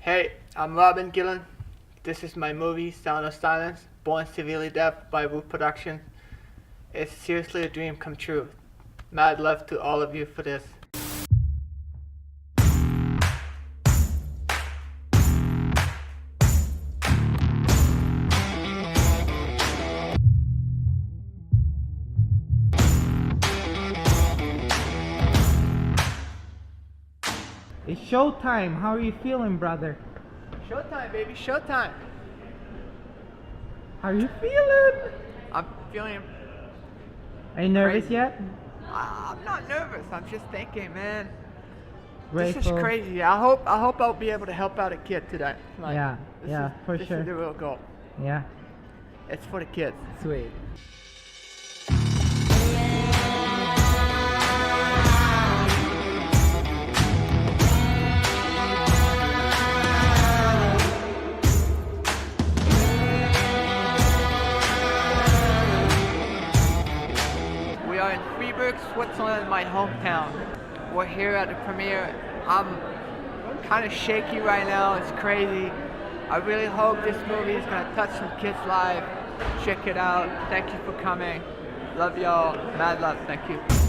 Hey, I'm White Gillon. This is my movie, Sound of Silence, Born Severely Deaf by Wu Productions. It's seriously a dream come true. Mad love to all of you for this. It's showtime. How are you feeling, brother? Showtime, baby, showtime. How are you feeling? I'm feeling. Are you nervous Crazy. yet? I'm not nervous. I'm just thinking, man. Grateful. This is crazy. I hope I'll be able to help out a kid today. Yeah, for this sure. is the real goal. Yeah. It's for the kids. Sweet. We are in Freiburg, Switzerland, my hometown. We're here at the premiere. I'm kind of shaky right now. It's crazy. I really hope this movie is gonna touch some kids' lives. Check it out. Thank you for coming. Love y'all. Mad love. Thank you.